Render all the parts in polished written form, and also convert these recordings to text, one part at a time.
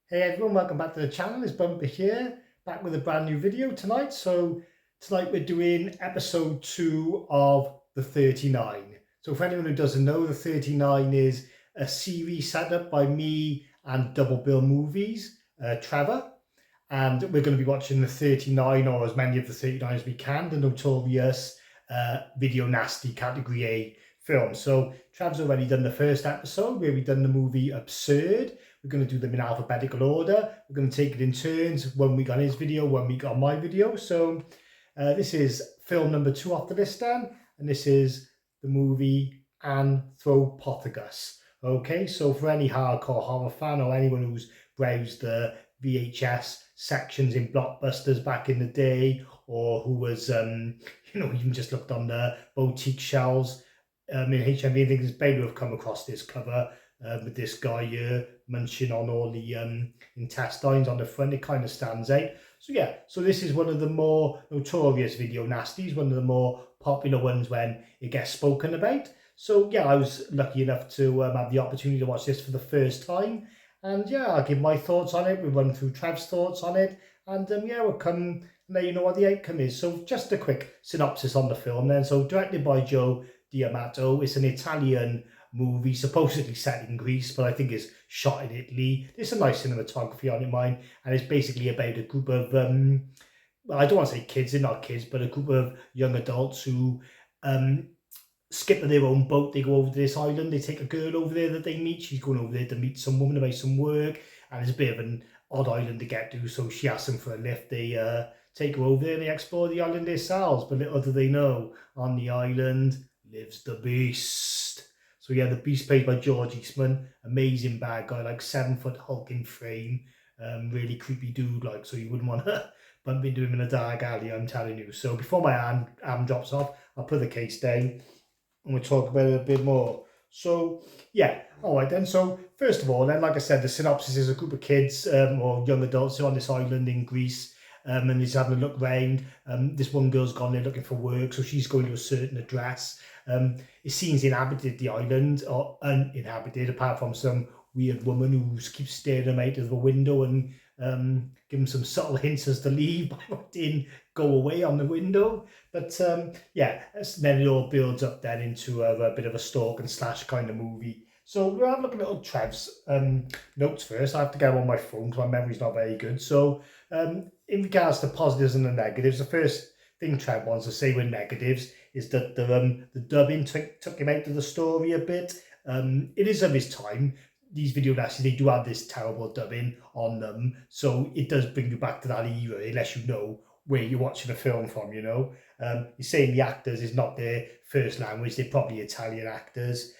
Hey everyone, welcome back to the channel. It's Bumper here, back with a brand new video tonight. So tonight we're doing episode 2 of the 39. So for anyone who doesn't know, the 39 is a series set up by me and Double Bill Movies, Trevor. And we're going to be watching the 39, or as many of the 39 as we can, the notorious Video Nasty Category A film. So Trevor's already done the first episode where we've done the movie Absurd. We're going to do them in alphabetical order. We're going to take it in turns, 1 week on his video, 1 week on my video. So this is film number 2 off the list then, and this is the movie Anthropophagous. Okay, so for any hardcore horror fan or anyone who's browsed the VHS sections in Blockbusters back in the day, or who was, even just looked on the boutique shelves in HMV, I think it's bound to have come across this cover with this guy here munching on all the intestines on the front. It kind of stands out. So yeah, so this is one of the more notorious video nasties, one of the more popular ones when it gets spoken about. So yeah, I was lucky enough to have the opportunity to watch this for the first time. And yeah, I'll give my thoughts on it. We'll run through Trev's thoughts on it. And yeah, we'll come and let you know what the outcome is. So just a quick synopsis on the film then. So directed by Joe D'Amato. It's an Italian movie supposedly set in Greece, but I think it's shot in Italy. There's some nice cinematography on it, mine, and it's basically about a group of well, I don't want to say kids, they're not kids, but a group of young adults who skip in their own boat. They go over to this island, they take a girl over there that they meet. She's going over there to meet some woman about some work, and it's a bit of an odd island to get to, so she asks them for a lift. They take her over there and they explore the island themselves, but little do they know, on the island lives the beast. So yeah, the beast played by George Eastman, amazing bad guy, like 7 foot hulking frame, really creepy dude, like, so you wouldn't want to bump into him in a dark alley, I'm telling you. So before my arm drops off, I'll put the case down and we'll talk about it a bit more. So yeah, all right then. So first of all, then, like I said, the synopsis is a group of kids or young adults who are on this island in Greece. And he's having a look round. This one girl's gone there looking for work, so she's going to a certain address. It seems inhabited, the island, or uninhabited, apart from some weird woman who keeps staring them out of the window and give them some subtle hints as to leave, but didn't go away on the window. But yeah, then it all builds up then into a bit of a stalk and slash kind of movie. So we'll have a look at little Trev's notes first. I have to get them on my phone because my memory's not very good. So in regards to positives and the negatives, the first thing Trev wants to say with negatives is that the dubbing took him out of the story a bit. It is of his time. These video nasties, they do have this terrible dubbing on them, so it does bring you back to that era, unless you know where you're watching a film from, you know. He's saying the actors is not their first language, they're probably Italian actors.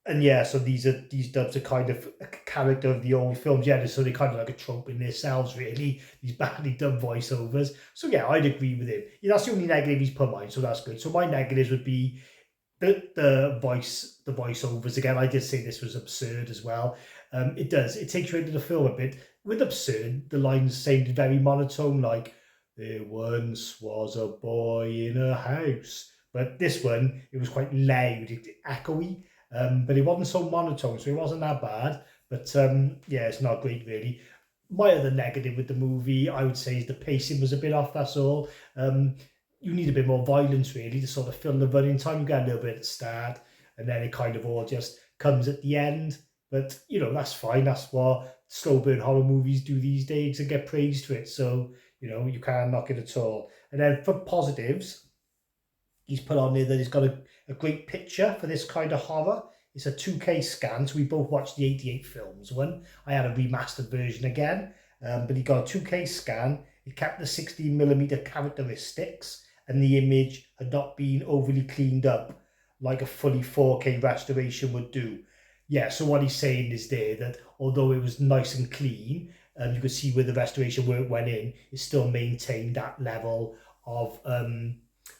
And yeah, so these dubs are kind of a character of the old films, yeah, so they're kind of like a trope in themselves, really, these badly dubbed voiceovers. So yeah, I'd agree with him. Yeah, that's the only negative he's put mine, so that's good. So my negatives would be the voiceovers. Again, I did say this was absurd as well. It takes you into the film a bit. With Absurd, the lines sounded very monotone, like, there once was a boy in a house. But this one, it was quite loud, echoey. But it wasn't so monotone, so it wasn't that bad. But yeah, it's not great, really. My other negative with the movie, I would say, is the pacing was a bit off, that's all. You need a bit more violence, really, to sort of fill the running time. You get a little bit at the start, and then it kind of all just comes at the end. But, you know, that's fine. That's what slow burn horror movies do these days and get praised for it. So, you know, you can't knock it at all. And then for positives, he's put on there that he's got a great picture for this kind of horror. It's a 2K scan, so we both watched the 88 films one. I had a remastered version again, but he got a 2K scan. It kept the 16mm characteristics, and the image had not been overly cleaned up like a fully 4K restoration would do. Yeah, so what he's saying is there that although it was nice and clean, you could see where the restoration work went in, it still maintained that level of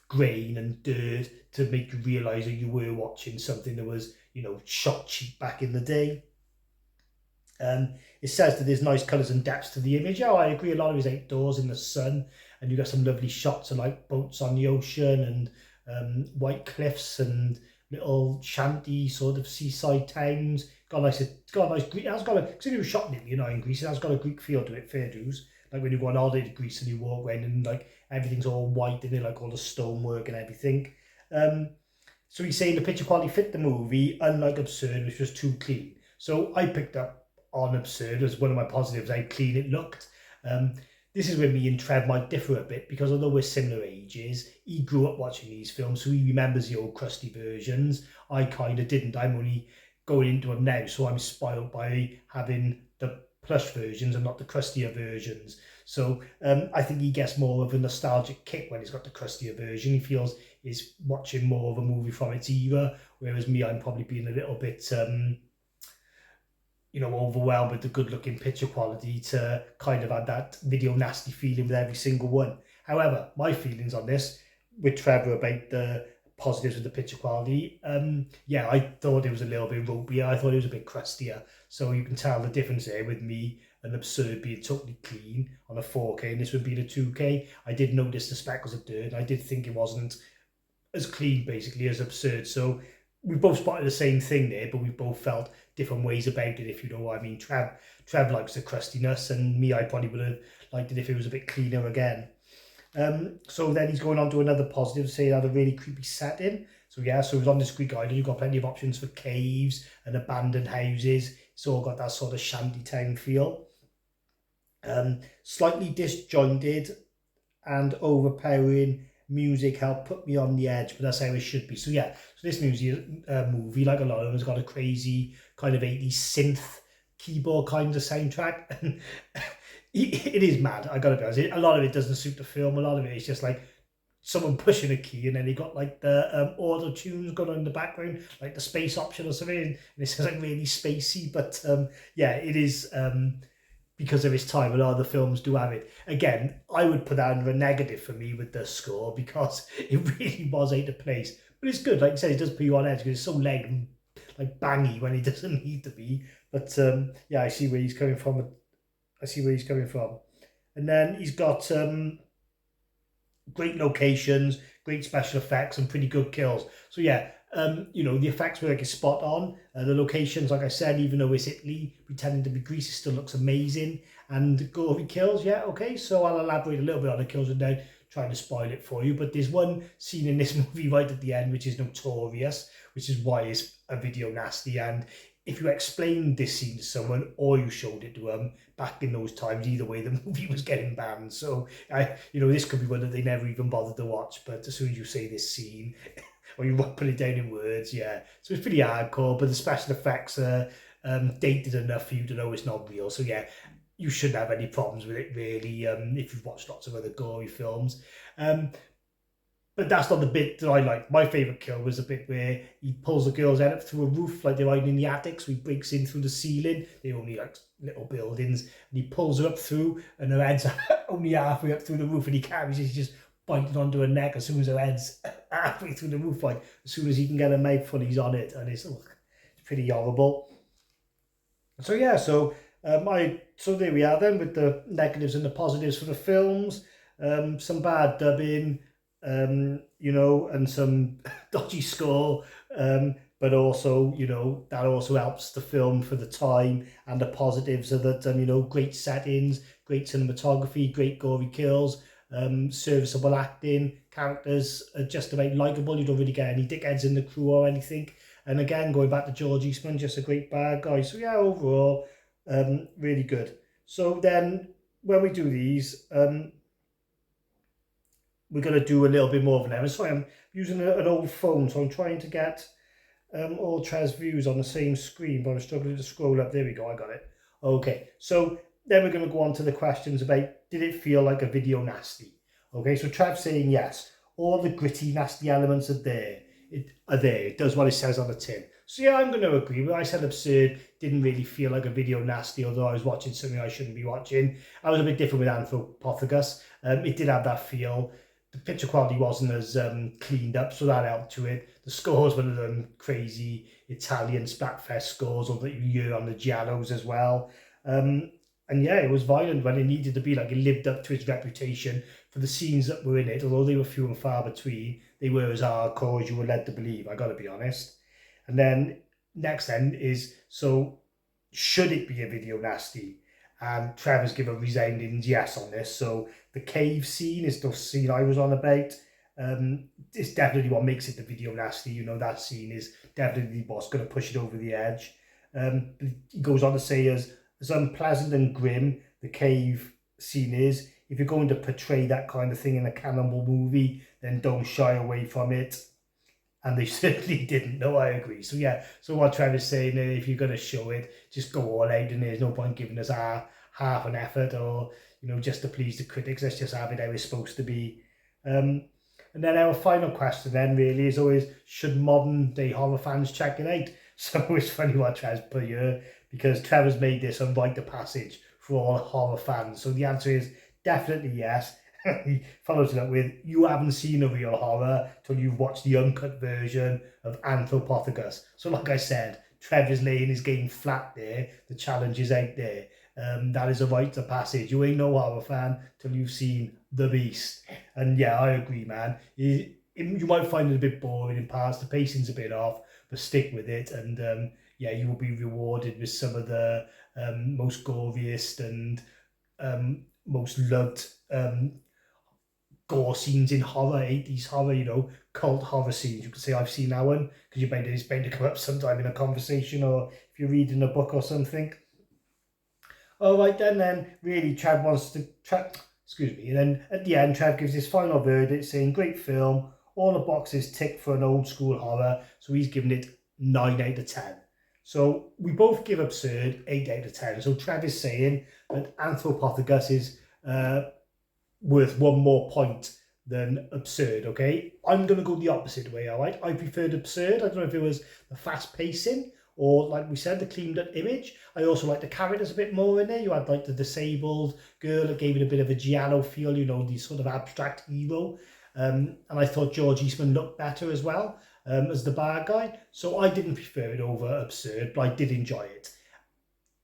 grain and dirt to make you realise that you were watching something that was, you know, shot cheap back in the day. It says that there's nice colours and depths to the image. Oh, I agree, a lot of it is outdoors in the sun, and you got some lovely shots of like boats on the ocean and white cliffs and little shanty sort of seaside towns. It's got a nice Greek. It has got a, because it was shot in in Greece. It has got a Greek feel to it. Fair dues. Like when you go on holiday to Greece and you walk around and like everything's all white and they like all the stonework and everything. Um, so he's saying the picture quality fit the movie, unlike Absurd, which was too clean. So I picked up on Absurd as one of my positives, how clean it looked. Um, this is where me and Trev might differ a bit, because although we're similar ages, he grew up watching these films, so he remembers the old crusty versions. I kind of didn't. I'm only going into them now, so I'm spoiled by having the plush versions and not the crustier versions. So I think he gets more of a nostalgic kick when he's got the crustier version. He feels he's watching more of a movie from its era, whereas me, I'm probably being a little bit overwhelmed with the good-looking picture quality to kind of add that video nasty feeling with every single one. However, my feelings on this with Trevor about the positives of the picture quality, yeah, I thought it was a little bit ropier. I thought it was a bit crustier. So you can tell the difference there with me and Absurd being totally clean on a 4K and this would be a 2K. I did notice the speckles of dirt. I did think it wasn't as clean basically as Absurd. So we both spotted the same thing there, but we both felt different ways about it, if you know what I mean. Trev likes the crustiness, and me, I probably would have liked it if it was a bit cleaner again. So then he's going on to another positive, saying it had a really creepy setting. So yeah, so it was on this Greek island. You've got plenty of options for caves and abandoned houses. It's all got that sort of shantytown feel. Slightly disjointed and overpowering music helped put me on the edge, but that's how it should be. So yeah, so this movie, like a lot of them, has got a crazy kind of 80s synth keyboard kind of soundtrack. And it is mad, I gotta be honest. A lot of it doesn't suit the film. A lot of it is just like someone pushing a key and then they got like the auto tunes going on in the background, like the space option or something, and it sounds like really spacey. But yeah, it is because of its time. A lot of the films do have it. Again, I would put that under a negative for me with the score, because it really was out of place. But it's good, like I said, it does put you on edge because it's so loud and like bangy when it doesn't need to be. But yeah, I see where he's coming from. And then he's got great locations, great special effects, and pretty good kills. So yeah, the effects work is spot on. The locations, like I said, even though it's Italy, pretending to be Greece, it still looks amazing. And gory kills, yeah, okay. So I'll elaborate a little bit on the kills without trying to spoil it for you. But there's one scene in this movie right at the end which is notorious, which is why it's a video nasty. And if you explained this scene to someone or you showed it to them back in those times, either way, the movie was getting banned. So this could be one that they never even bothered to watch. But as soon as you say this scene, or you put it down in words, yeah. So it's pretty hardcore, but the special effects are dated enough for you to know it's not real. So yeah, you shouldn't have any problems with it really, if you've watched lots of other gory films. But that's not the bit that I like. My favourite kill was the bit where he pulls the girl's head up through a roof, like they're hiding in the attic, so he breaks in through the ceiling. They're only like little buildings, and he pulls her up through, and her head's only halfway up through the roof, and he carries it, he's just biting onto her neck as soon as her head's halfway through the roof, like as soon as he can get a mouthful, he's on it, and it's pretty horrible. So yeah, so there we are then with the negatives and the positives for the films. Some bad dubbing, and some dodgy score, but also, that also helps the film for the time. And the positives are that, great settings, great cinematography, great gory kills, serviceable acting, characters are just about likeable. You don't really get any dickheads in the crew or anything. And again, going back to George Eastman, just a great bad guy. So yeah, overall, really good. So then when we do these, we're going to do a little bit more of an error. Sorry, I'm using an old phone, so I'm trying to get all Trez views on the same screen, but I'm struggling to scroll up. There we go, I got it. Okay, so then we're going to go on to the questions about, did it feel like a video nasty? Okay, so Trev's saying yes. All the gritty, nasty elements are there. It does what it says on the tin. So yeah, I'm going to agree. When I said Absurd didn't really feel like a video nasty, although I was watching something I shouldn't be watching. I was a bit different with Anthropophagous. It did have that feel. The picture quality wasn't as cleaned up, so that helped to it. The scores were them crazy Italian Splatfest scores, or that you hear on the giallos as well. And yeah, it was violent when it needed to be. Like, it lived up to its reputation for the scenes that were in it. Although they were few and far between, they were as hardcore as you were led to believe, I gotta be honest. And then next then is, so should it be a video nasty? And Trevor's given a resounding yes on this. So the cave scene is the scene I was on about. It's definitely what makes it the video nasty. You know, that scene is definitely what's going to push it over the edge. He goes on to say, as unpleasant and grim the cave scene is, if you're going to portray that kind of thing in a cannibal movie, then don't shy away from it. And they certainly didn't. No, I agree. So yeah, so what Trevor's saying, if you're going to show it, just go all out, and there's no point giving us half an effort, or, you know, just to please the critics. Let's just have it how it's supposed to be. And then our final question then really is always, should modern day horror fans check it out? So it's funny what Trevor's put here, because Trevor's made this a rite of passage for all horror fans. So the answer is definitely yes. He follows it up with, you haven't seen a real horror till you've watched the uncut version of Anthropophagous. So like I said, Trevor's laying his game flat there. The challenge is out there. That is a rite of passage. You ain't no horror fan till you've seen The Beast. And yeah, I agree, man. You might find it a bit boring in parts. The pacing's a bit off, but stick with it. And yeah, you will be rewarded with some of the most goriest and most loved gore scenes in horror, 80s horror, you know, cult horror scenes. You could say I've seen that one, because it's bound to come up sometime in a conversation, or if you're reading a book or something. All right, then really, Trav wants to... excuse me. And then at the end, Trav gives his final verdict saying, great film, all the boxes tick for an old school horror. So he's giving it 9 out of 10. So we both give Absurd 8 out of 10. So Trav is saying that Anthropophagous is worth 1 more point than Absurd, okay? I'm going to go the opposite way, all right? I preferred Absurd. I don't know if it was the fast pacing, or, like we said, the cleaned up image. I also like the characters a bit more in there. You had like the disabled girl that gave it a bit of a giallo feel, you know, the sort of abstract hero. And I thought George Eastman looked better as well as the bad guy. So I didn't prefer it over Absurd, but I did enjoy it.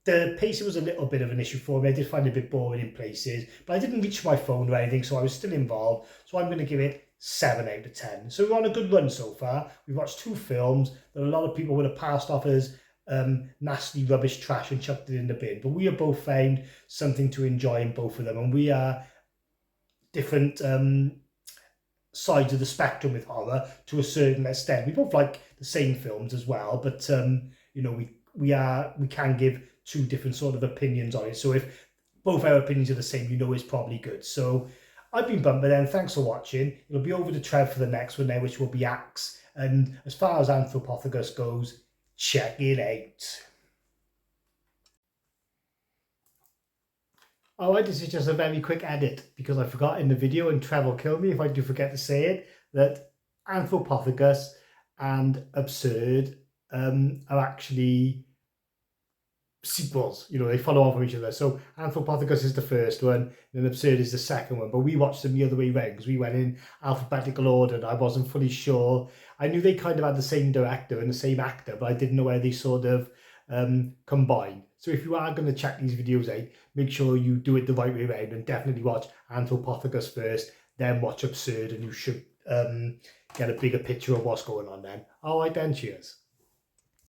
The pacing was a little bit of an issue for me. I did find it a bit boring in places, but I didn't reach my phone or anything, so I was still involved. So I'm going to give it 7 out of 10. So we're on a good run so far. We've watched 2 films that a lot of people would have passed off as nasty rubbish trash and chucked it in the bin. But we have both found something to enjoy in both of them. And we are different sides of the spectrum with horror to a certain extent. We both like the same films as well, but you know, we can give 2 different sort of opinions on it. So if both our opinions are the same, you know it's probably good. So I've been Bumper then. Thanks for watching. It'll be over to Trev for the next one now, which will be Axe. And as far as Anthropophagous goes, check it out. All right, this is just a very quick edit, because I forgot in the video, and Trev will kill me if I do forget to say it, that Anthropophagous and Absurd are actually sequels. You know, they follow on from each other. So Anthropophagous is the first one, and Absurd is the second one. But we watched them the other way around, because we went in alphabetical order, and I wasn't fully sure. I knew they kind of had the same director and the same actor, but I didn't know where they sort of combine. So if you are going to check these videos out, make sure you do it the right way around, and definitely watch Anthropophagous first, then watch Absurd, and you should get a bigger picture of what's going on then. All right then, cheers.